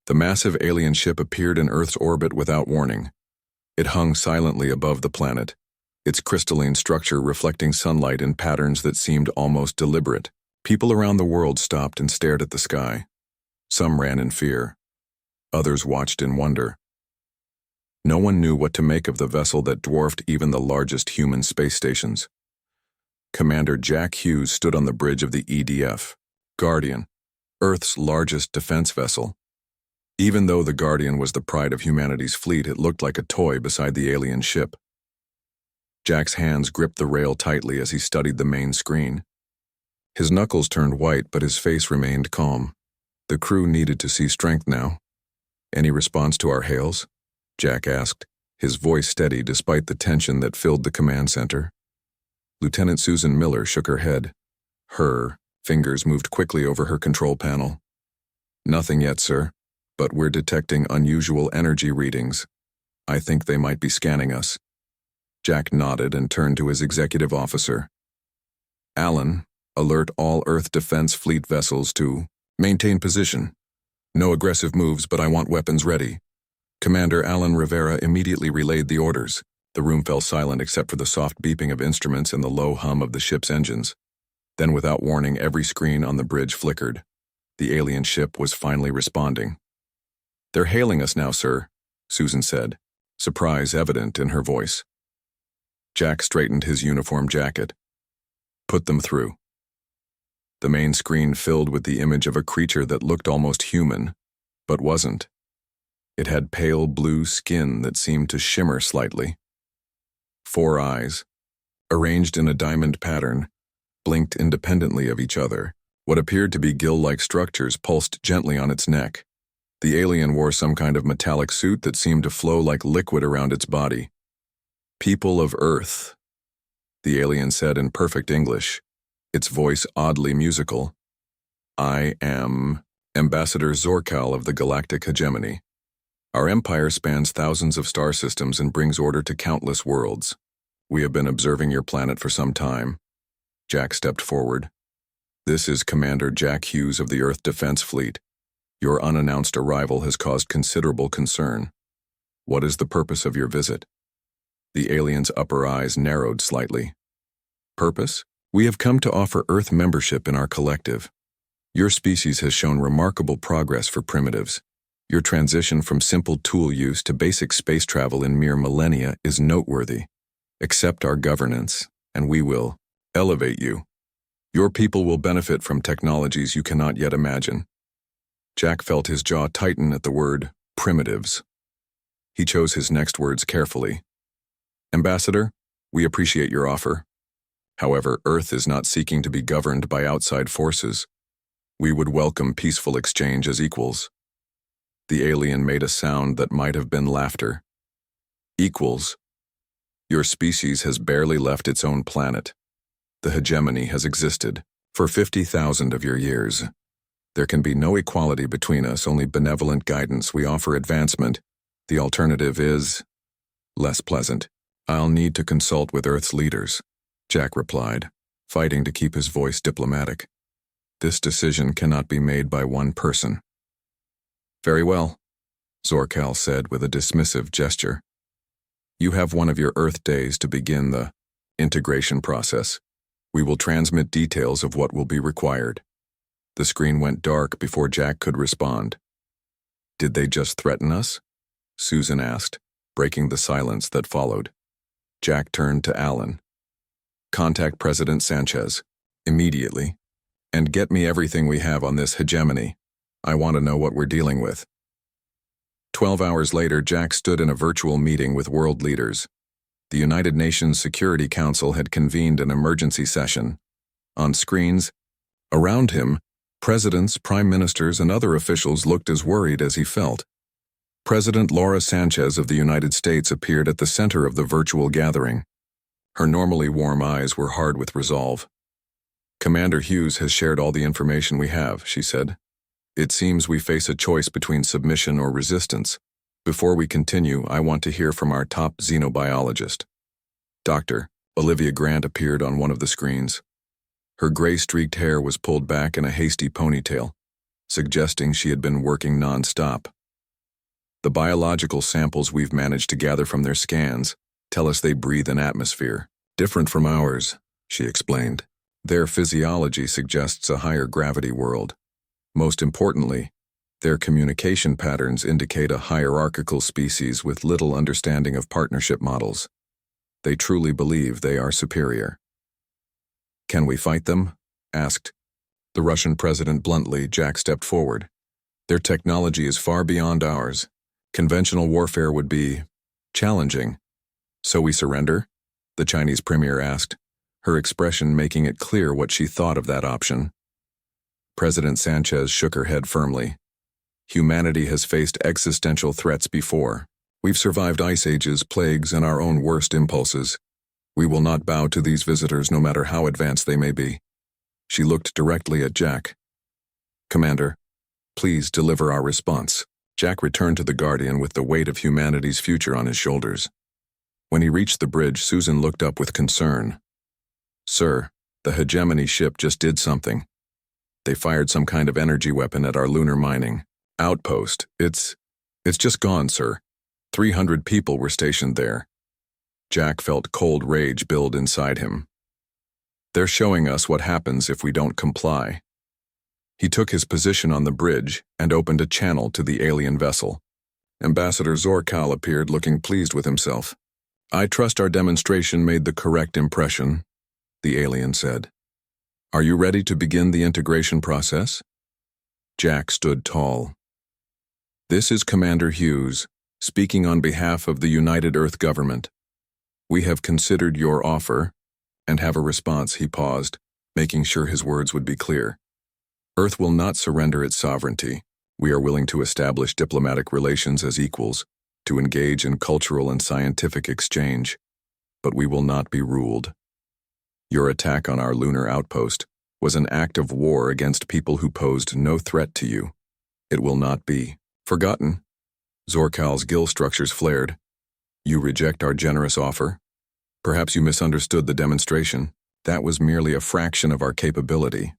The massive alien ship appeared in Earth's orbit without warning. It hung silently above the planet, its crystalline structure reflecting sunlight in patterns that seemed almost deliberate. People around the world stopped and stared at the sky. Some ran in fear. Others watched in wonder. No one knew what to make of the vessel that dwarfed even the largest human space stations. Commander Jack Hughes stood on the bridge of the EDF, Guardian, Earth's largest defense vessel. Even though the Guardian was the pride of humanity's fleet, it looked like a toy beside the alien ship. Jack's hands gripped the rail tightly as he studied the main screen. His knuckles turned white, but his face remained calm. The crew needed to see strength now. "Any response to our hails?" Jack asked, his voice steady despite the tension that filled the command center. Lieutenant Susan Miller shook her head. Her fingers moved quickly over her control panel. "Nothing yet, sir, but we're detecting unusual energy readings. I think they might be scanning us." Jack nodded and turned to his executive officer. "Allen, alert all Earth Defense Fleet vessels to maintain position. No aggressive moves, but I want weapons ready." Commander Alan Rivera immediately relayed the orders. The room fell silent except for the soft beeping of instruments and the low hum of the ship's engines. Then, without warning, every screen on the bridge flickered. The alien ship was finally responding. "They're hailing us now, sir," Susan said, surprise evident in her voice. Jack straightened his uniform jacket. "Put them through." The main screen filled with the image of a creature that looked almost human, but wasn't. It had pale blue skin that seemed to shimmer slightly. 4 eyes, arranged in a diamond pattern, blinked independently of each other. What appeared to be gill-like structures pulsed gently on its neck. The alien wore some kind of metallic suit that seemed to flow like liquid around its body. "People of Earth," the alien said in perfect English, its voice oddly musical. "I am Ambassador Zorcal of the Galactic Hegemony. Our empire spans thousands of star systems and brings order to countless worlds. We have been observing your planet for some time." Jack stepped forward. "This is Commander Jack Hughes of the Earth Defense Fleet. Your unannounced arrival has caused considerable concern. What is the purpose of your visit?" The alien's upper eyes narrowed slightly. "Purpose? We have come to offer Earth membership in our collective. Your species has shown remarkable progress for primitives. Your transition from simple tool use to basic space travel in mere millennia is noteworthy. Accept our governance, and we will elevate you. Your people will benefit from technologies you cannot yet imagine." Jack felt his jaw tighten at the word primitives. He chose his next words carefully. "Ambassador, we appreciate your offer. However, Earth is not seeking to be governed by outside forces. We would welcome peaceful exchange as equals." The alien made a sound that might have been laughter. "Equals? Your species has barely left its own planet. The hegemony has existed for 50,000 of your years. There can be no equality between us, only benevolent guidance. We offer advancement. The alternative is less pleasant. I'll need to consult with Earth's leaders," Jack replied, fighting to keep his voice diplomatic. "This decision cannot be made by one person." "Very well," Zorcal said with a dismissive gesture. "You have one of your Earth days to begin the integration process. We will transmit details of what will be required." The screen went dark before Jack could respond. "Did they just threaten us?" Susan asked, breaking the silence that followed. Jack turned to Alan. "Contact President Sanchez, immediately, and get me everything we have on this hegemony. I want to know what we're dealing with." 12 hours later, Jack stood in a virtual meeting with world leaders. The United Nations Security Council had convened an emergency session. On screens, around him, presidents, prime ministers, and other officials looked as worried as he felt. President Laura Sanchez of the United States appeared at the center of the virtual gathering. Her normally warm eyes were hard with resolve. "Commander Hughes has shared all the information we have," she said. "It seems we face a choice between submission or resistance. Before we continue, I want to hear from our top xenobiologist." Dr. Olivia Grant appeared on one of the screens. Her gray-streaked hair was pulled back in a hasty ponytail, suggesting she had been working non-stop. The biological samples we've managed to gather from their scans tell us they breathe an atmosphere different from ours, she explained. Their physiology suggests a higher gravity world. Most importantly, their communication patterns indicate a hierarchical species with little understanding of partnership models. They truly believe they are superior. Can we fight them? Asked the Russian president bluntly. Jack stepped forward. Their technology is far beyond ours. Conventional warfare would be challenging. So we surrender? The Chinese premier asked, her expression making it clear what she thought of that option. President Sanchez shook her head firmly. Humanity has faced existential threats before. We've survived ice ages, plagues, and our own worst impulses. We will not bow to these visitors no matter how advanced they may be. She looked directly at Jack. Commander, please deliver our response. Jack returned to the Guardian with the weight of humanity's future on his shoulders. When he reached the bridge, Susan looked up with concern. Sir, the hegemony ship just did something. They fired some kind of energy weapon at our lunar mining outpost. It's just gone, sir. 300 people were stationed there. Jack felt cold rage build inside him. They're showing us what happens if we don't comply. He took his position on the bridge and opened a channel to the alien vessel. Ambassador Zorkal appeared, looking pleased with himself. I trust our demonstration made the correct impression, the alien said. Are you ready to begin the integration process? Jack stood tall. This is Commander Hughes, speaking on behalf of the United Earth government. We have considered your offer and have a response. He paused, making sure his words would be clear. Earth will not surrender its sovereignty. We are willing to establish diplomatic relations as equals, to engage in cultural and scientific exchange, but we will not be ruled. Your attack on our lunar outpost was an act of war against people who posed no threat to you. It will not be forgotten. Zorkal's gill structures flared. You reject our generous offer? Perhaps you misunderstood the demonstration. That was merely a fraction of our capability.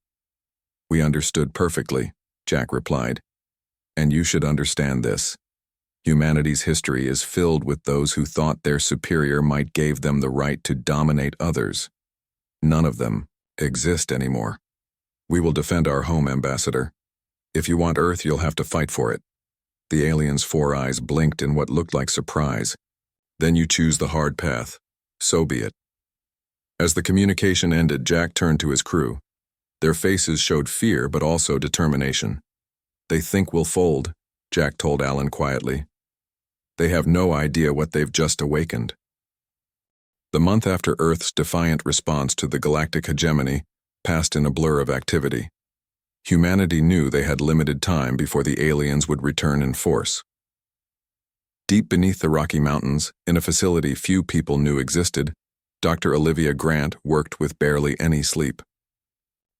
We understood perfectly, Jack replied. And you should understand this. Humanity's history is filled with those who thought their superior might give them the right to dominate others. None of them exist anymore. We will defend our home, Ambassador. If you want Earth, you'll have to fight for it. The alien's 4 eyes blinked in what looked like surprise. Then you choose the hard path. So be it. As the communication ended, Jack turned to his crew. Their faces showed fear but also determination. They think we'll fold, Jack told Alan quietly. They have no idea what they've just awakened. The month after Earth's defiant response to the galactic hegemony passed in a blur of activity. Humanity knew they had limited time before the aliens would return in force. Deep beneath the Rocky Mountains, in a facility few people knew existed, Dr. Olivia Grant worked with barely any sleep.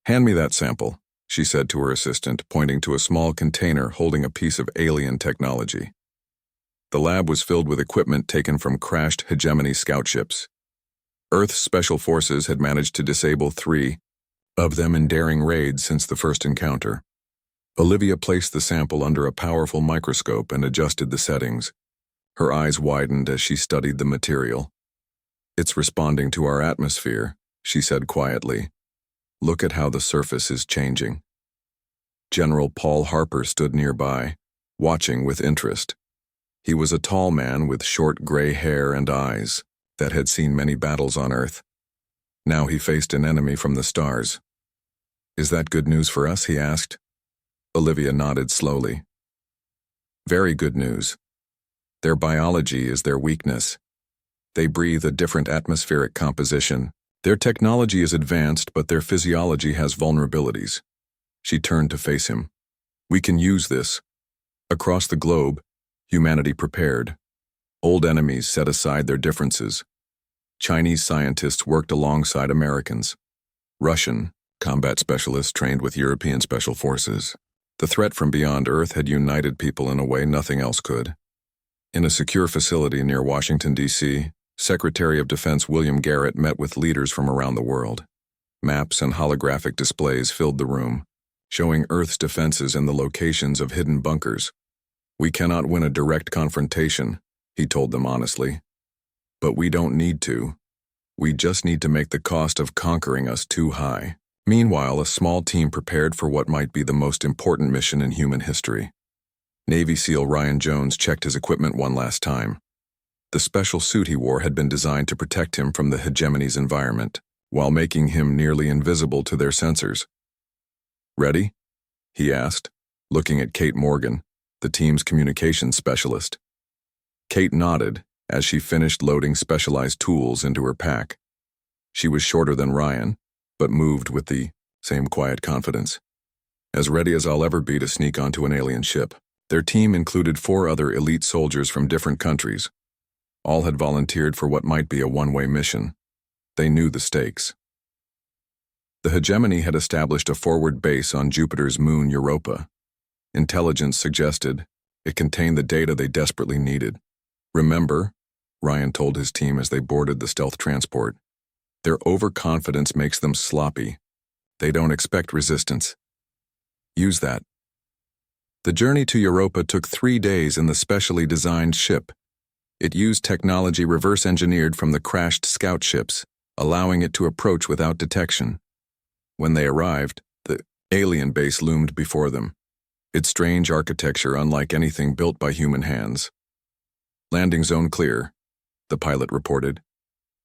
Hand me that sample, she said to her assistant, pointing to a small container holding a piece of alien technology. The lab was filled with equipment taken from crashed hegemony scout ships. Earth's special forces had managed to disable 3 of them in daring raids since the first encounter. Olivia placed the sample under a powerful microscope and adjusted the settings. Her eyes widened as she studied the material. It's responding to our atmosphere, she said quietly. Look at how the surface is changing. General Paul Harper stood nearby, watching with interest. He was a tall man with short gray hair and eyes that had seen many battles on Earth. Now he faced an enemy from the stars. Is that good news for us? He asked. Olivia nodded slowly. Very good news. Their biology is their weakness. They breathe a different atmospheric composition. Their technology is advanced, but their physiology has vulnerabilities. She turned to face him. We can use this. Across the globe, humanity prepared. Old enemies set aside their differences. Chinese scientists worked alongside Americans. Russian combat specialists trained with European special forces. The threat from beyond Earth had united people in a way nothing else could. In a secure facility near Washington, D.C., Secretary of Defense William Garrett met with leaders from around the world. Maps and holographic displays filled the room, showing Earth's defenses and the locations of hidden bunkers. We cannot win a direct confrontation, he told them honestly. But we don't need to. We just need to make the cost of conquering us too high. Meanwhile, a small team prepared for what might be the most important mission in human history. Navy SEAL Ryan Jones checked his equipment one last time. The special suit he wore had been designed to protect him from the hegemony's environment, while making him nearly invisible to their sensors. "Ready?" he asked, looking at Kate Morgan, the team's communications specialist. Kate nodded as she finished loading specialized tools into her pack. She was shorter than Ryan, but moved with the same quiet confidence. "As ready as I'll ever be to sneak onto an alien ship." Their team included 4 other elite soldiers from different countries. All had volunteered for what might be a one-way mission. They knew the stakes. The hegemony had established a forward base on Jupiter's moon Europa. Intelligence suggested it contained the data they desperately needed. "Remember," Ryan told his team as they boarded the stealth transport, "their overconfidence makes them sloppy. They don't expect resistance. Use that." The journey to Europa took 3 days in the specially designed ship. It used technology reverse-engineered from the crashed scout ships, allowing it to approach without detection. When they arrived, the alien base loomed before them, its strange architecture unlike anything built by human hands. "Landing zone clear," the pilot reported.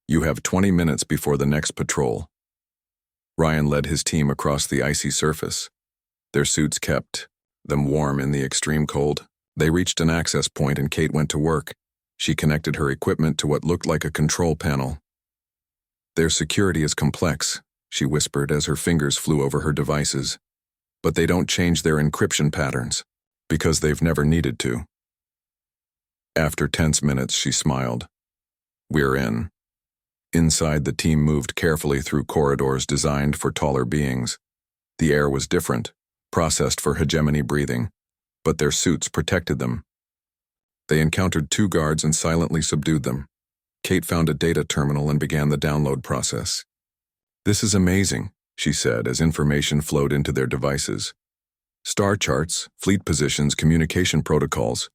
"You have 20 minutes before the next patrol." Ryan led his team across the icy surface. Their suits kept them warm in the extreme cold. They reached an access point and Kate went to work. She connected her equipment to what looked like a control panel. "Their security is complex," she whispered as her fingers flew over her devices. "But they don't change their encryption patterns, because they've never needed to." After tense minutes, she smiled. "We're in." Inside, the team moved carefully through corridors designed for taller beings. The air was different, processed for hegemony breathing, but their suits protected them. They encountered 2 guards and silently subdued them. Kate found a data terminal and began the download process. "This is amazing," she said as information flowed into their devices. "Star charts, fleet positions, communication protocols."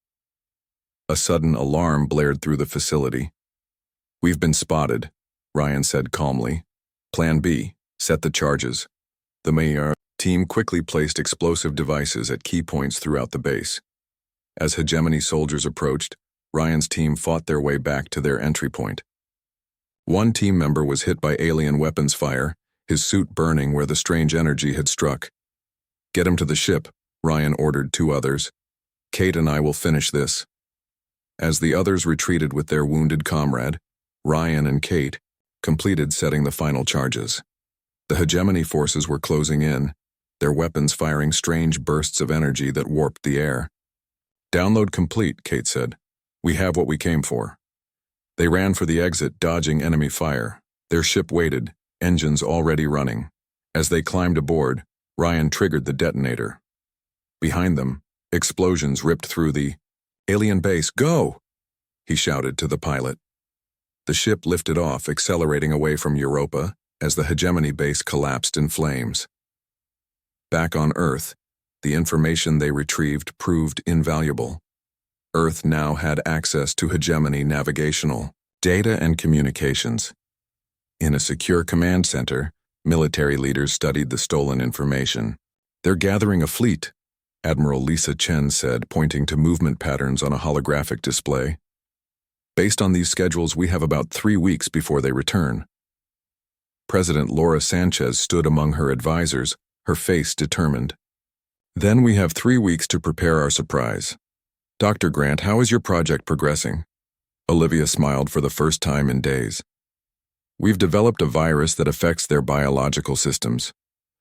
A sudden alarm blared through the facility. "We've been spotted," Ryan said calmly. "Plan B, set the charges." The Mayor team quickly placed explosive devices at key points throughout the base. As hegemony soldiers approached, Ryan's team fought their way back to their entry point. One team member was hit by alien weapons fire, his suit burning where the strange energy had struck. "Get him to the ship," Ryan ordered 2 others. "Kate and I will finish this." As the others retreated with their wounded comrade, Ryan and Kate completed setting the final charges. The hegemony forces were closing in, their weapons firing strange bursts of energy that warped the air. "Download complete," Kate said. "We have what we came for." They ran for the exit, dodging enemy fire. Their ship waited, engines already running. As they climbed aboard, Ryan triggered the detonator. Behind them, explosions ripped through the alien base. "Go!" he shouted to the pilot. The ship lifted off, accelerating away from Europa as the hegemony base collapsed in flames. Back on Earth, the information they retrieved proved invaluable. Earth now had access to hegemony navigational data and communications. In a secure command center, military leaders studied the stolen information. "They're gathering a fleet," Admiral Lisa Chen said, pointing to movement patterns on a holographic display. "Based on these schedules, we have about 3 weeks before they return." President Laura Sanchez stood among her advisors, her face determined. "Then we have 3 weeks to prepare our surprise. Dr. Grant, how is your project progressing?" Olivia smiled for the first time in days. "We've developed a virus that affects their biological systems.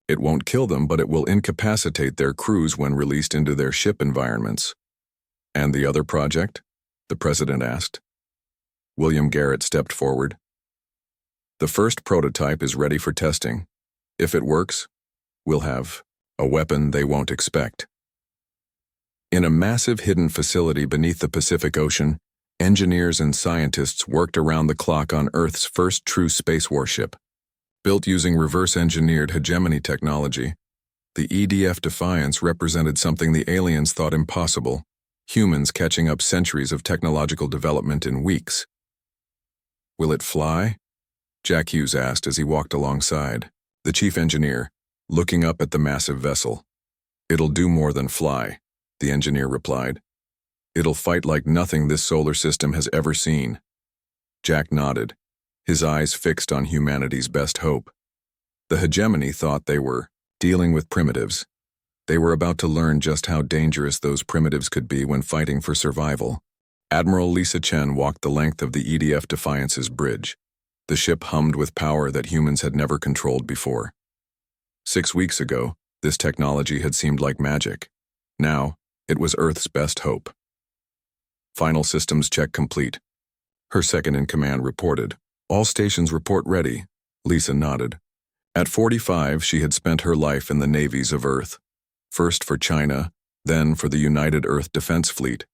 It won't kill them, but it will incapacitate their crews when released into their ship environments." "And the other project?" the president asked. William Garrett stepped forward. "The first prototype is ready for testing. If it works, we'll have a weapon they won't expect." In a massive hidden facility beneath the Pacific Ocean, engineers and scientists worked around the clock on Earth's first true space warship. Built using reverse-engineered hegemony technology, the EDF Defiance represented something the aliens thought impossible: humans catching up centuries of technological development in weeks. "Will it fly?" Jack Hughes asked as he walked alongside, the chief engineer, looking up at the massive vessel. "It'll do more than fly," the engineer replied. "It'll fight like nothing this solar system has ever seen." Jack nodded, his eyes fixed on humanity's best hope. The hegemony thought they were dealing with primitives. They were about to learn just how dangerous those primitives could be when fighting for survival. Admiral Lisa Chen walked the length of the EDF Defiance's bridge. The ship hummed with power that humans had never controlled before. 6 weeks ago, this technology had seemed like magic. Now, it was Earth's best hope. "Final systems check complete," her second-in-command reported. "All stations report ready," Lisa nodded. At 45, she had spent her life in the navies of Earth. First for China, then for the United Earth Defense Fleet.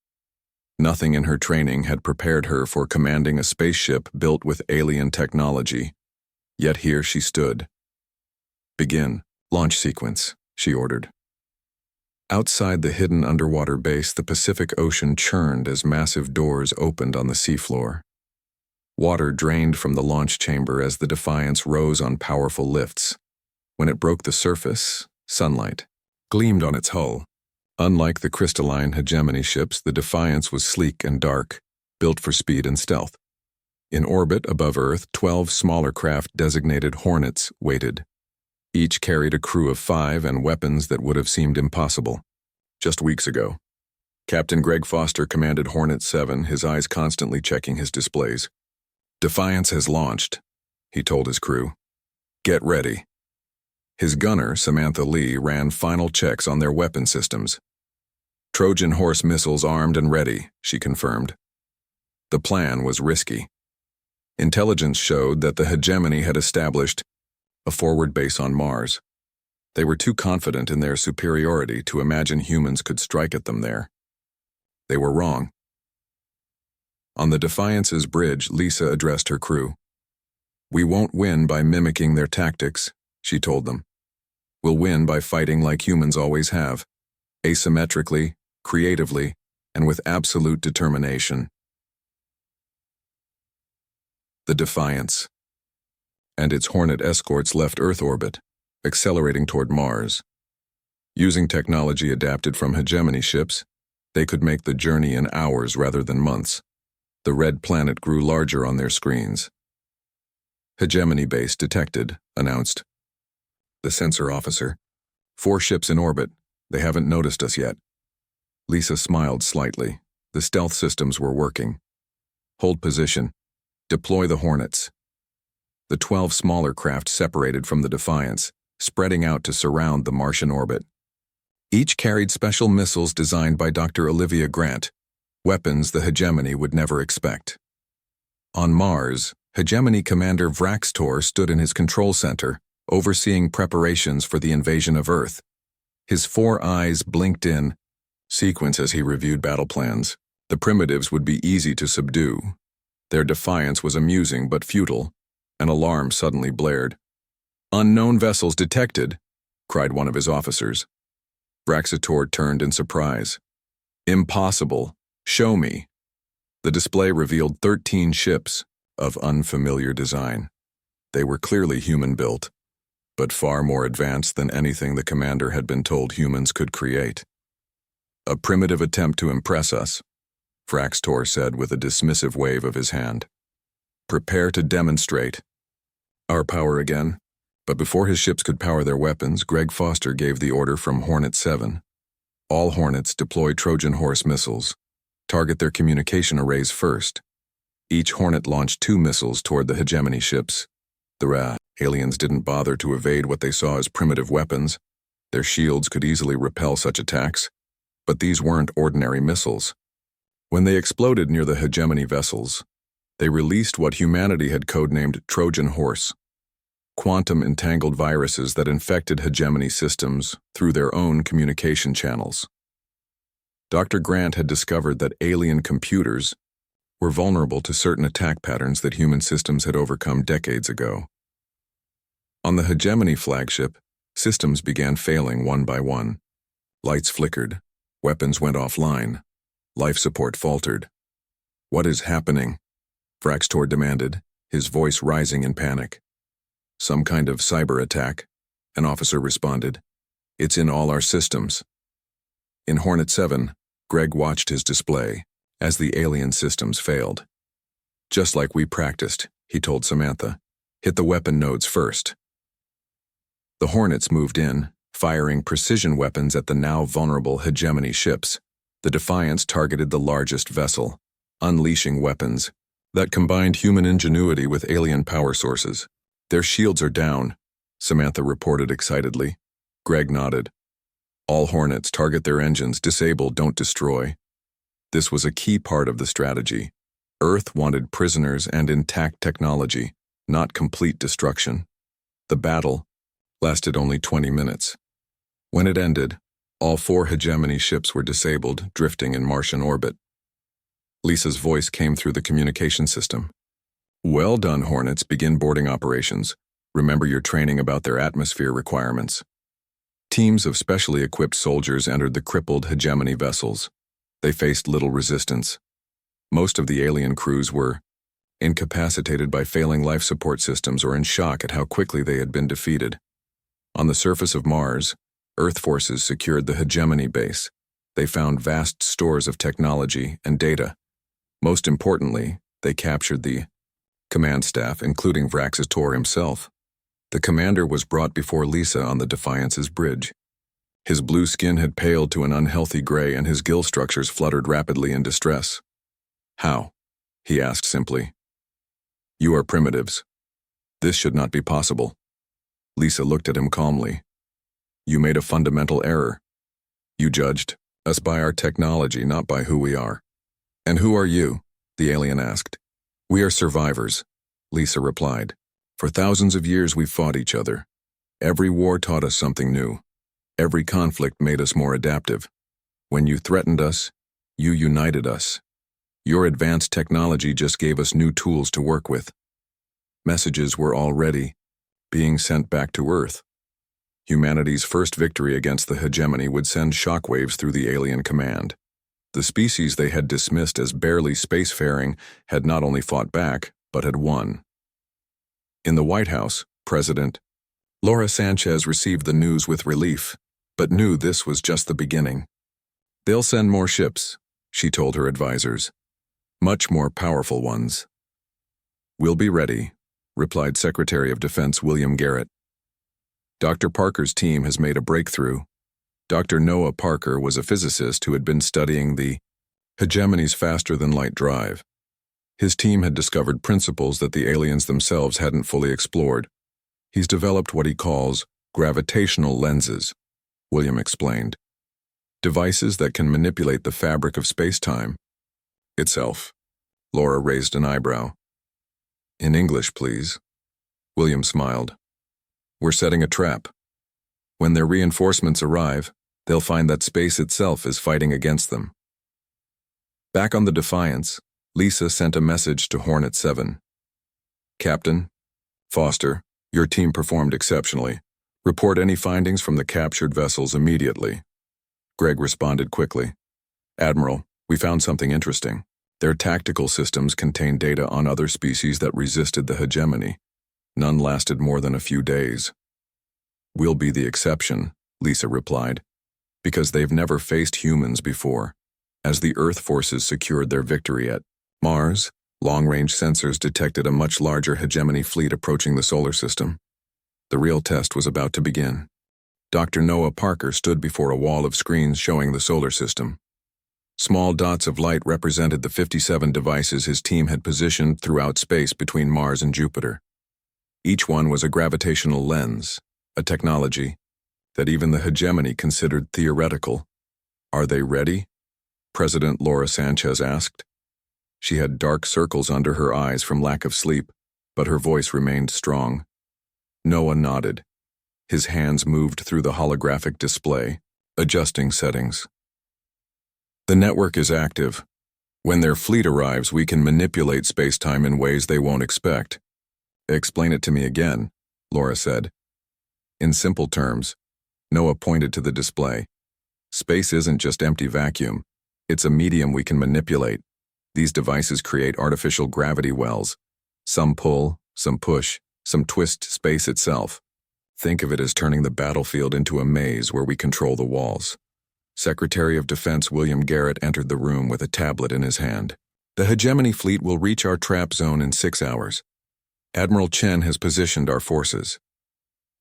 Nothing in her training had prepared her for commanding a spaceship built with alien technology. Yet here she stood. "Begin launch sequence," she ordered. Outside the hidden underwater base, the Pacific Ocean churned as massive doors opened on the seafloor. Water drained from the launch chamber as the Defiance rose on powerful lifts. When it broke the surface, sunlight gleamed on its hull. Unlike the crystalline hegemony ships, the Defiance was sleek and dark, built for speed and stealth. In orbit above Earth, 12 smaller craft designated Hornets waited. Each carried a crew of 5 and weapons that would have seemed impossible just weeks ago. Captain Greg Foster commanded Hornet 7, his eyes constantly checking his displays. "Defiance has launched," he told his crew. "Get ready." His gunner, Samantha Lee, ran final checks on their weapon systems. "Trojan horse missiles armed and ready," she confirmed. The plan was risky. Intelligence showed that the hegemony had established a forward base on Mars. They were too confident in their superiority to imagine humans could strike at them there. They were wrong. On the Defiance's bridge, Lisa addressed her crew. "We won't win by mimicking their tactics," she told them. "We'll win by fighting like humans always have, asymmetrically, creatively, and with absolute determination." The Defiance and its Hornet escorts left Earth orbit, accelerating toward Mars. Using technology adapted from hegemony ships, they could make the journey in hours rather than months. The red planet grew larger on their screens. "Hegemony base detected," announced the sensor officer. "4 ships in orbit. They haven't noticed us yet." Lisa smiled slightly. The stealth systems were working. "Hold position. Deploy the Hornets." The 12 smaller craft separated from the Defiance, spreading out to surround the Martian orbit. Each carried special missiles designed by Dr. Olivia Grant, weapons the hegemony would never expect. On Mars, hegemony commander Vraxtor stood in his control center, overseeing preparations for the invasion of Earth. His 4 eyes blinked in sequence as he reviewed battle plans. The primitives would be easy to subdue. Their defiance was amusing but futile. An alarm suddenly blared. "Unknown vessels detected," cried one of his officers. Vraxtor turned in surprise. "Impossible. Show me." The display revealed 13 ships of unfamiliar design. They were clearly human-built, but far more advanced than anything the commander had been told humans could create. "A primitive attempt to impress us," Vraxtor said with a dismissive wave of his hand. "Prepare to demonstrate our power again." But before his ships could power their weapons, Greg Foster gave the order from Hornet 7. "All Hornets deploy Trojan horse missiles. Target their communication arrays first." Each Hornet launched 2 missiles toward the hegemony ships. The aliens didn't bother to evade what they saw as primitive weapons. Their shields could easily repel such attacks. But these weren't ordinary missiles. When they exploded near the hegemony vessels, they released what humanity had codenamed Trojan horse, quantum-entangled viruses that infected hegemony systems through their own communication channels. Dr. Grant had discovered that alien computers were vulnerable to certain attack patterns that human systems had overcome decades ago. On the hegemony flagship, systems began failing one by one. Lights flickered, weapons went offline. Life support faltered. "What is happening?" Vraxtor demanded, his voice rising in panic. "Some kind of cyber attack," an officer responded. "It's in all our systems." In Hornet 7, Greg watched his display as the alien systems failed. "Just like we practiced," he told Samantha. "Hit the weapon nodes first." The Hornets moved in, firing precision weapons at the now vulnerable hegemony ships. The Defiance targeted the largest vessel, unleashing weapons that combined human ingenuity with alien power sources. "Their shields are down," Samantha reported excitedly. Greg nodded. "All Hornets target their engines, disable, don't destroy." This was a key part of the strategy. Earth wanted prisoners and intact technology, not complete destruction. The battle lasted only 20 minutes. When it ended, all 4 hegemony ships were disabled, drifting in Martian orbit. Lisa's voice came through the communication system. "Well done, Hornets. Begin boarding operations. Remember your training about their atmosphere requirements." Teams of specially equipped soldiers entered the crippled hegemony vessels. They faced little resistance. Most of the alien crews were incapacitated by failing life support systems or in shock at how quickly they had been defeated. On the surface of Mars, Earth forces secured the hegemony base. They found vast stores of technology and data. Most importantly, they captured the command staff, including Vraxtor himself. The commander was brought before Lisa on the Defiance's bridge. His blue skin had paled to an unhealthy gray and his gill structures fluttered rapidly in distress. "How?" he asked simply. "You are primitives. This should not be possible." Lisa looked at him calmly. "You made a fundamental error. You judged us by our technology, not by who we are." "And who are you?" the alien asked. "We are survivors," Lisa replied. "For thousands of years we fought each other. Every war taught us something new. Every conflict made us more adaptive. When you threatened us, you united us. Your advanced technology just gave us new tools to work with. Messages were already being sent back to Earth. Humanity's first victory against the hegemony would send shockwaves through the alien command. The species they had dismissed as barely spacefaring had not only fought back, but had won." In the White House, President Laura Sanchez received the news with relief, but knew this was just the beginning. "They'll send more ships," she told her advisors. "Much more powerful ones." "We'll be ready," replied Secretary of Defense William Garrett. "Dr. Parker's team has made a breakthrough." Dr. Noah Parker was a physicist who had been studying the hegemony's faster-than-light drive. His team had discovered principles that the aliens themselves hadn't fully explored. "He's developed what he calls gravitational lenses," William explained. "Devices that can manipulate the fabric of space-time itself." Laura raised an eyebrow. "In English, please." William smiled. "We're setting a trap. When their reinforcements arrive, they'll find that space itself is fighting against them." Back on the Defiance, Lisa sent a message to Hornet 7. "Captain Foster, your team performed exceptionally. Report any findings from the captured vessels immediately." Greg responded quickly. "Admiral, we found something interesting. Their tactical systems contain data on other species that resisted the hegemony. None lasted more than a few days." "We'll be the exception," Lisa replied, "because they've never faced humans before." As the Earth forces secured their victory at Mars, long-range sensors detected a much larger hegemony fleet approaching the solar system. The real test was about to begin. Dr. Noah Parker stood before a wall of screens showing the solar system. Small dots of light represented the 57 devices his team had positioned throughout space between Mars and Jupiter. Each one was a gravitational lens, a technology that even the hegemony considered theoretical. "Are they ready?" President Laura Sanchez asked. She had dark circles under her eyes from lack of sleep, but her voice remained strong. Noah nodded. His hands moved through the holographic display, adjusting settings. "The network is active. When their fleet arrives, we can manipulate space-time in ways they won't expect." "Explain it to me again," Laura said. In simple terms, Noah pointed to the display. "Space isn't just empty vacuum. It's a medium we can manipulate. These devices create artificial gravity wells. Some pull, some push, some twist space itself. Think of it as turning the battlefield into a maze where we control the walls. Secretary of Defense William Garrett entered the room with a tablet in his hand. The hegemony fleet will reach our trap zone in 6 hours. Admiral Chen has positioned our forces.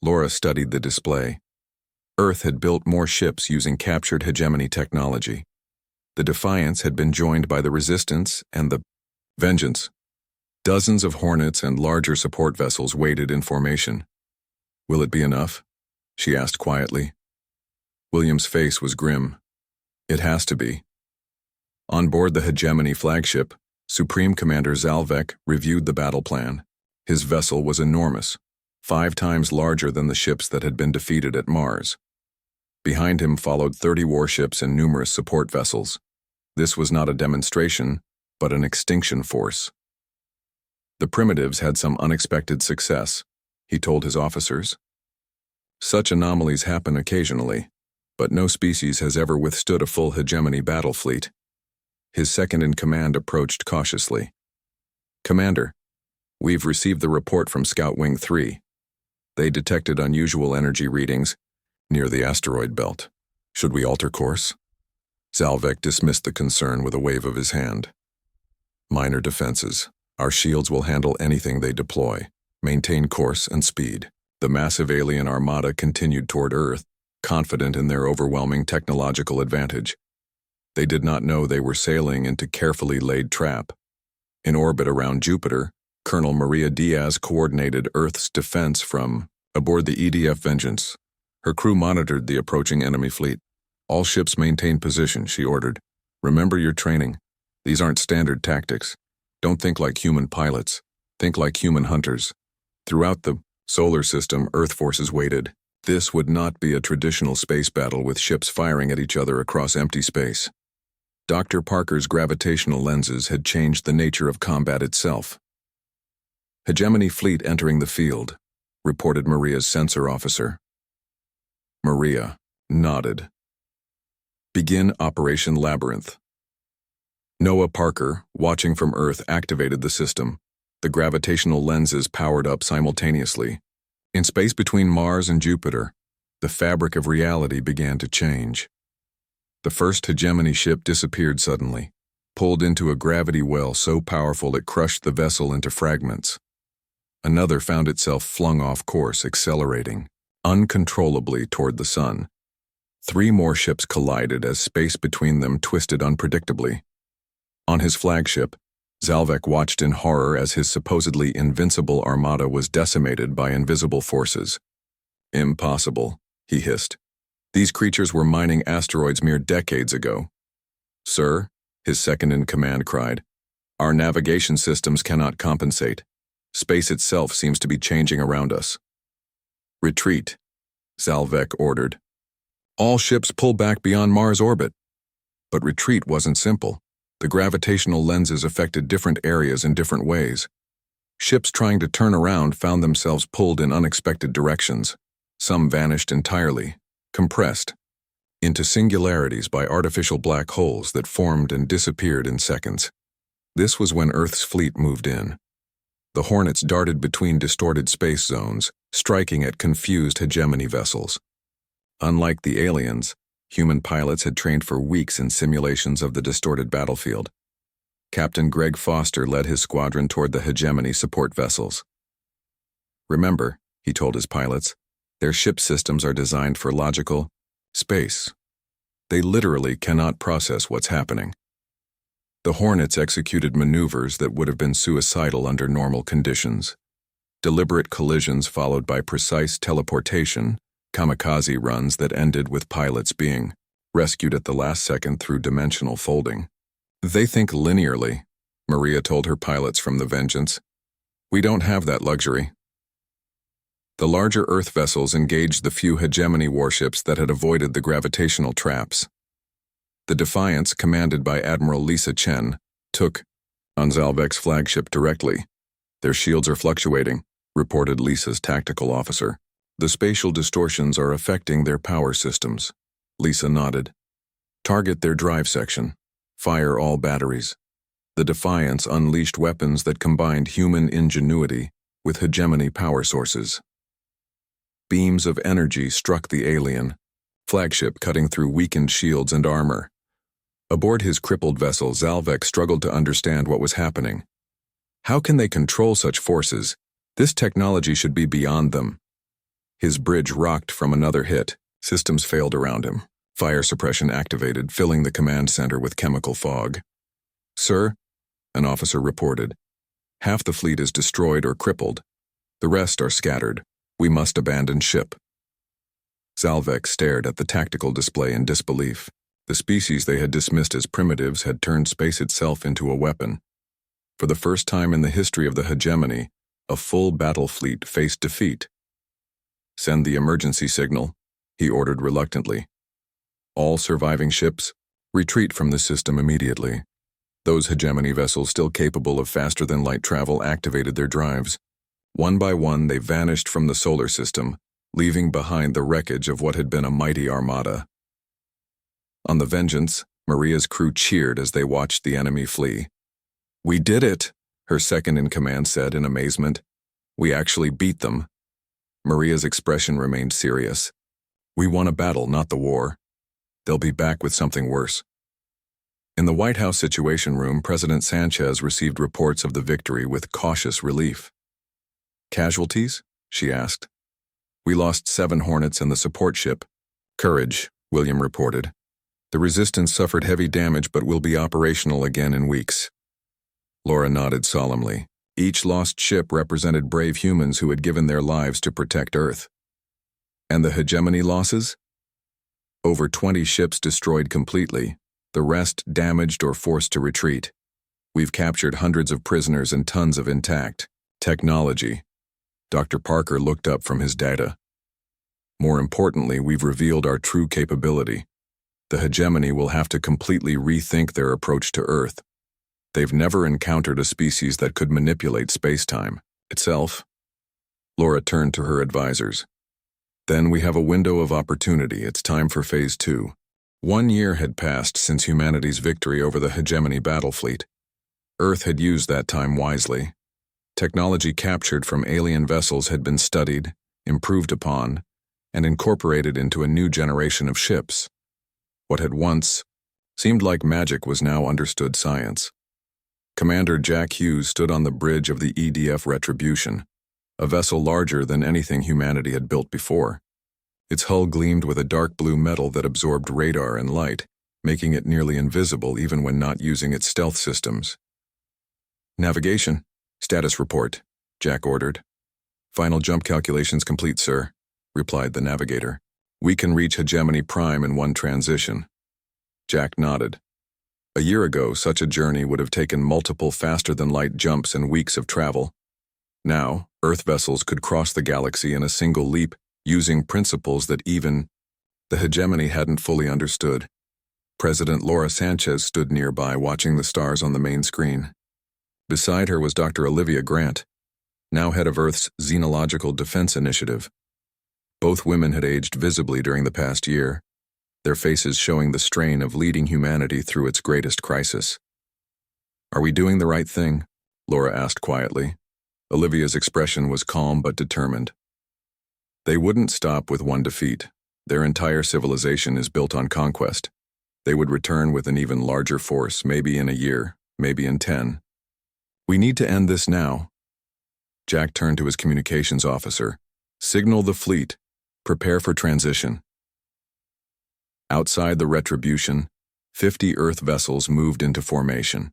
Laura studied the display. Earth had built more ships using captured hegemony technology. The Defiance had been joined by the Resistance and the Vengeance. Dozens of Hornets and larger support vessels waited in formation. Will it be enough? She asked quietly. William's face was grim. It has to be. On board the Hegemony flagship, Supreme Commander Zalvek reviewed the battle plan. His vessel was enormous, 5 times larger than the ships that had been defeated at Mars. Behind him followed 30 warships and numerous support vessels. This was not a demonstration, but an extinction force. The primitives had some unexpected success, he told his officers. Such anomalies happen occasionally, but no species has ever withstood a full hegemony battle fleet. His second-in-command approached cautiously. Commander, we've received the report from Scout Wing 3. They detected unusual energy readings near the asteroid belt. Should we alter course? Zalvek dismissed the concern with a wave of his hand. Minor defenses. Our shields will handle anything they deploy. Maintain course and speed. The massive alien armada continued toward Earth, confident in their overwhelming technological advantage. They did not know they were sailing into carefully laid trap. In orbit around Jupiter, Colonel Maria Diaz coordinated Earth's defense from aboard the EDF Vengeance. Her crew monitored the approaching enemy fleet. All ships maintain position, she ordered. Remember your training. These aren't standard tactics. Don't think like human pilots. Think like human hunters. Throughout the solar system, Earth forces waited. This would not be a traditional space battle with ships firing at each other across empty space. Dr. Parker's gravitational lenses had changed the nature of combat itself. Hegemony fleet entering the field, reported Maria's sensor officer. Maria nodded. Begin Operation Labyrinth. Noah Parker, watching from Earth, activated the system. The gravitational lenses powered up simultaneously. In space between Mars and Jupiter, the fabric of reality began to change. The first hegemony ship disappeared suddenly, pulled into a gravity well so powerful it crushed the vessel into fragments. Another found itself flung off course, accelerating uncontrollably toward the sun. 3 more ships collided as space between them twisted unpredictably. On his flagship, Zalvek watched in horror as his supposedly invincible armada was decimated by invisible forces. Impossible, he hissed. These creatures were mining asteroids mere decades ago. Sir, his second-in-command cried, our navigation systems cannot compensate. Space itself seems to be changing around us. Retreat, Zalvek ordered. All ships pull back beyond Mars orbit. But retreat wasn't simple. The gravitational lenses affected different areas in different ways. Ships trying to turn around found themselves pulled in unexpected directions. Some vanished entirely, compressed, into singularities by artificial black holes that formed and disappeared in seconds. This was when Earth's fleet moved in. The Hornets darted between distorted space zones, striking at confused hegemony vessels. Unlike the aliens, human pilots had trained for weeks in simulations of the distorted battlefield. Captain Greg Foster led his squadron toward the hegemony support vessels. Remember, he told his pilots, their ship systems are designed for logical space. They literally cannot process what's happening. The Hornets executed maneuvers that would have been suicidal under normal conditions. Deliberate collisions followed by precise teleportation, kamikaze runs that ended with pilots being rescued at the last second through dimensional folding. They think linearly, Maria told her pilots from the Vengeance. We don't have that luxury. The larger Earth vessels engaged the few hegemony warships that had avoided the gravitational traps. The Defiance, commanded by Admiral Lisa Chen, took on Zalvek's flagship directly. Their shields are fluctuating, reported Lisa's tactical officer. The spatial distortions are affecting their power systems. Lisa nodded. Target their drive section. Fire all batteries. The Defiance unleashed weapons that combined human ingenuity with hegemony power sources. Beams of energy struck the alien, flagship cutting through weakened shields and armor. Aboard his crippled vessel, Zalvek struggled to understand what was happening. How can they control such forces? This technology should be beyond them. His bridge rocked from another hit. Systems failed around him. Fire suppression activated, filling the command center with chemical fog. "Sir," an officer reported, "half the fleet is destroyed or crippled. The rest are scattered. We must abandon ship." Zalvek stared at the tactical display in disbelief. The species they had dismissed as primitives had turned space itself into a weapon. For the first time in the history of the hegemony, a full battle fleet faced defeat. "Send the emergency signal," he ordered reluctantly. "All surviving ships, retreat from the system immediately." Those hegemony vessels still capable of faster-than-light travel activated their drives. One by one, they vanished from the solar system, leaving behind the wreckage of what had been a mighty armada. On the Vengeance, Maria's crew cheered as they watched the enemy flee. "We did it," her second-in-command said in amazement. "We actually beat them." Maria's expression remained serious. "We won a battle, not the war. They'll be back with something worse." In the White House Situation Room, President Sanchez received reports of the victory with cautious relief. "Casualties?" she asked. "We lost 7 Hornets and the support ship." "Courage," William reported. "The Resistance suffered heavy damage but will be operational again in weeks." Laura nodded solemnly. Each lost ship represented brave humans who had given their lives to protect Earth. "And the hegemony losses?" "Over 20 ships destroyed completely, the rest damaged or forced to retreat. We've captured hundreds of prisoners and tons of intact technology." Dr. Parker looked up from his data. "More importantly, we've revealed our true capability. The hegemony will have to completely rethink their approach to Earth. They've never encountered a species that could manipulate space-time itself." Laura turned to her advisors. "Then we have a window of opportunity. It's time for Phase 2. 1 year had passed since humanity's victory over the hegemony battle fleet. Earth had used that time wisely. Technology captured from alien vessels had been studied, improved upon, and incorporated into a new generation of ships. What had once seemed like magic was now understood science. Commander Jack Hughes stood on the bridge of the EDF Retribution, a vessel larger than anything humanity had built before. Its hull gleamed with a dark blue metal that absorbed radar and light, making it nearly invisible even when not using its stealth systems. "Navigation. Status report," Jack ordered. "Final jump calculations complete, sir," replied the navigator. "We can reach Hegemony Prime in one transition." Jack nodded. A year ago, such a journey would have taken multiple faster-than-light jumps and weeks of travel. Now, Earth vessels could cross the galaxy in a single leap, using principles that even the hegemony hadn't fully understood. President Laura Sanchez stood nearby, watching the stars on the main screen. Beside her was Dr. Olivia Grant, now head of Earth's Xenological Defense Initiative. Both women had aged visibly during the past year, their faces showing the strain of leading humanity through its greatest crisis. "Are we doing the right thing?" Laura asked quietly. Olivia's expression was calm but determined. "They wouldn't stop with one defeat. Their entire civilization is built on conquest. They would return with an even larger force, maybe in a year, maybe in 10. We need to end this now." Jack turned to his communications officer. "Signal the fleet. Prepare for transition." Outside the Retribution, 50 Earth vessels moved into formation.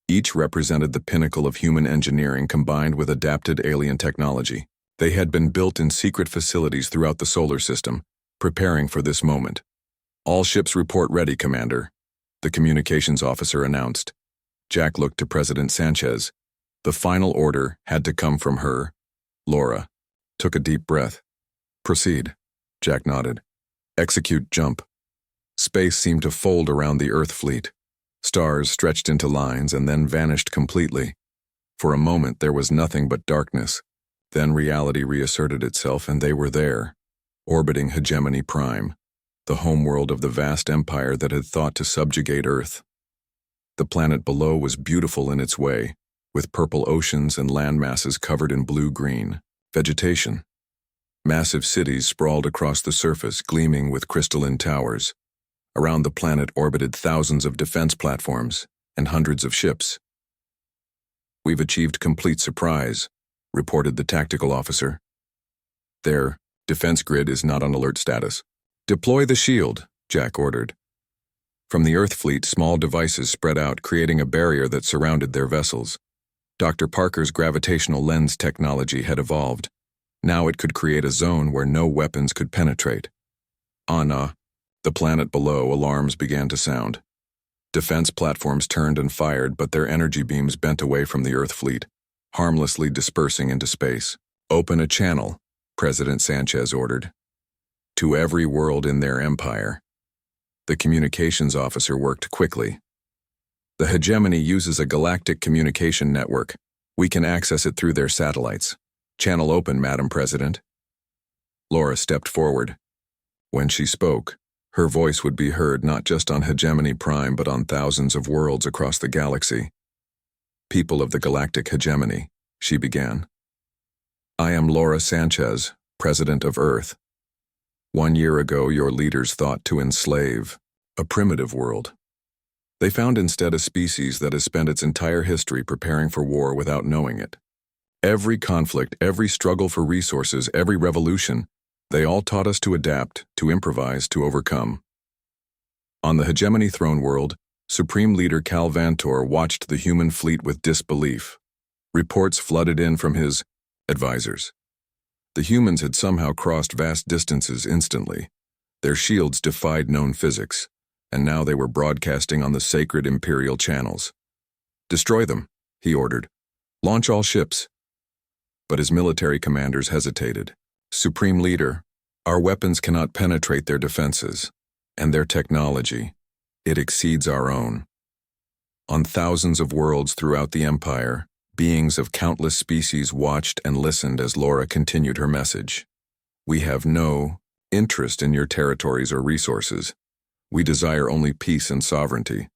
Each represented the pinnacle of human engineering combined with adapted alien technology. They had been built in secret facilities throughout the solar system, preparing for this moment. "All ships report ready, Commander," the communications officer announced. Jack looked to President Sanchez. The final order had to come from her. Laura took a deep breath. "Proceed," Jack nodded. "Execute jump." Space seemed to fold around the Earth fleet. Stars stretched into lines and then vanished completely. For a moment there was nothing but darkness. Then reality reasserted itself and they were there, orbiting Hegemony Prime, the homeworld of the vast empire that had thought to subjugate Earth. The planet below was beautiful in its way, with purple oceans and land masses covered in blue-green vegetation. Massive cities sprawled across the surface, gleaming with crystalline towers. Around the planet orbited thousands of defense platforms and hundreds of ships. "We've achieved complete surprise," reported the tactical officer. "Their defense grid is not on alert status." "Deploy the shield," Jack ordered. From the Earth fleet, small devices spread out, creating a barrier that surrounded their vessels. Dr. Parker's gravitational lens technology had evolved. Now it could create a zone where no weapons could penetrate. On the planet below, alarms began to sound. Defense platforms turned and fired, but their energy beams bent away from the Earth fleet, harmlessly dispersing into space. "Open a channel," President Sanchez ordered. "To every world in their empire." The communications officer worked quickly. "The hegemony uses a galactic communication network. We can access it through their satellites. Channel open, Madam President." Laura stepped forward. When she spoke, her voice would be heard not just on Hegemony Prime but on thousands of worlds across the galaxy. "People of the galactic hegemony," she began. "I am Laura Sanchez, President of Earth. 1 year ago, your leaders thought to enslave a primitive world. They found instead a species that has spent its entire history preparing for war without knowing it. Every conflict, every struggle for resources, every revolution, they all taught us to adapt, to improvise, to overcome. On the Hegemony Throne World, Supreme Leader Cal Vantor watched the human fleet with disbelief. Reports flooded in from his advisors. The humans had somehow crossed vast distances instantly. Their shields defied known physics, and now they were broadcasting on the sacred Imperial channels. "Destroy them," he ordered. "Launch all ships." But his military commanders hesitated. "Supreme Leader, our weapons cannot penetrate their defenses, and their technology, it exceeds our own." On thousands of worlds throughout the Empire, beings of countless species watched and listened as Laura continued her message. "We have no interest in your territories or resources. We desire only peace and sovereignty.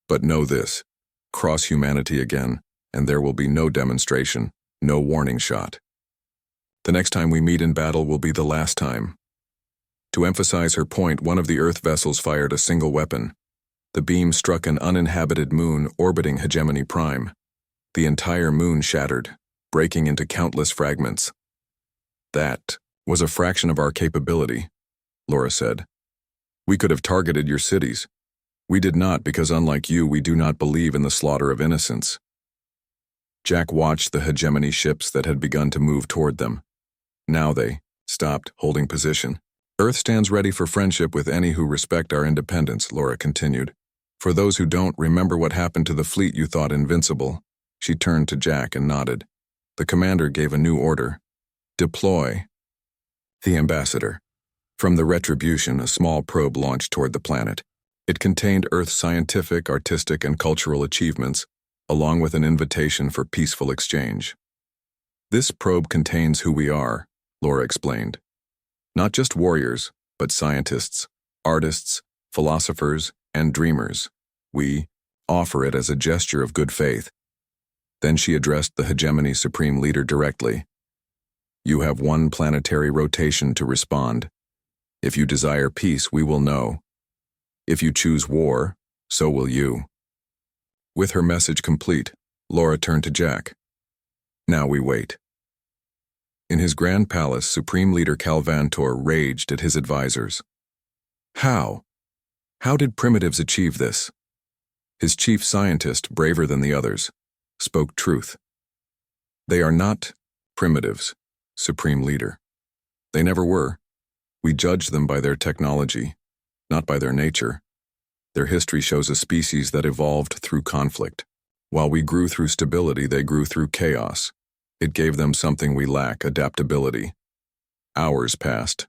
But know this, cross humanity again, and there will be no demonstration, no warning shot. The next time we meet in battle will be the last time." To emphasize her point, one of the Earth vessels fired a single weapon. The beam struck an uninhabited moon orbiting Hegemony Prime. The entire moon shattered, breaking into countless fragments. "That was a fraction of our capability," Laura said. "We could have targeted your cities. We did not because, unlike you, we do not believe in the slaughter of innocents." Jack watched the Hegemony ships that had begun to move toward them. Now they stopped holding position. "Earth stands ready for friendship with any who respect our independence," Laura continued. "For those who don't, remember what happened to the fleet you thought invincible." She turned to Jack and nodded. The commander gave a new order. "Deploy." The ambassador. From the Retribution, a small probe launched toward the planet. It contained Earth's scientific, artistic, and cultural achievements, along with an invitation for peaceful exchange. "This probe contains who we are," Laura explained. "Not just warriors, but scientists, artists, philosophers, and dreamers. We offer it as a gesture of good faith." Then she addressed the Hegemony Supreme Leader directly. "You have one planetary rotation to respond. If you desire peace, we will know. If you choose war, so will you." With her message complete, Laura turned to Jack. "Now we wait." In his grand palace, Supreme Leader Cal Vantor raged at his advisors. How? How did primitives achieve this? His chief scientist, braver than the others, spoke truth. "They are not primitives, Supreme Leader. They never were. We judge them by their technology, not by their nature. Their history shows a species that evolved through conflict. While we grew through stability, they grew through chaos. It gave them something we lack, adaptability." Hours passed.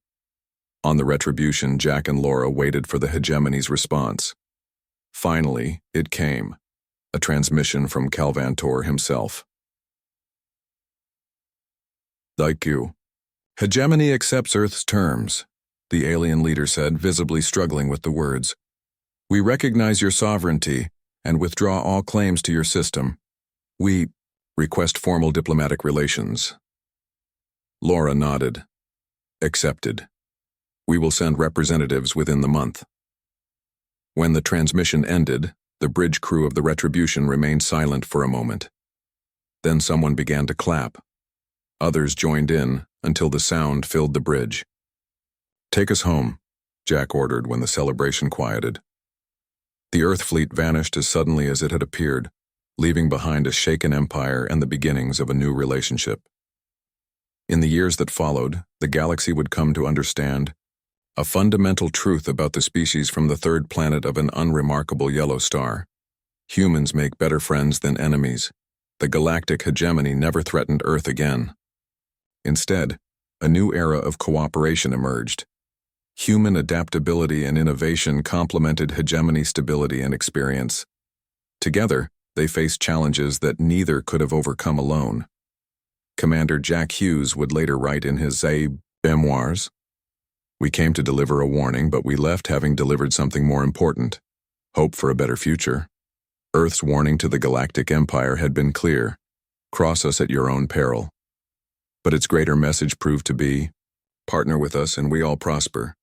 On the Retribution, Jack and Laura waited for the Hegemony's response. Finally, it came. A transmission from Cal Vantor himself. "Thank you. Hegemony accepts Earth's terms," the alien leader said, visibly struggling with the words. "We recognize your sovereignty, and withdraw all claims to your system. We request formal diplomatic relations. Laura nodded. Accepted. We will send representatives within the month. When the transmission ended, the bridge crew of the Retribution remained silent for a moment. Then someone began to clap. Others joined in until the sound filled the bridge. Take us home, Jack ordered when the celebration quieted. The Earth fleet vanished as suddenly as it had appeared, leaving behind a shaken empire and the beginnings of a new relationship. In the years that followed, the galaxy would come to understand a fundamental truth about the species from the third planet of an unremarkable yellow star. Humans make better friends than enemies. The galactic hegemony never threatened Earth again. Instead, a new era of cooperation emerged. Human adaptability and innovation complemented hegemony stability and experience. Together, they faced challenges that neither could have overcome alone. Commander Jack Hughes would later write in his memoirs, "We came to deliver a warning, but we left having delivered something more important, hope for a better future. Earth's warning to the Galactic Empire had been clear, cross us at your own peril. But its greater message proved to be, partner with us and we all prosper."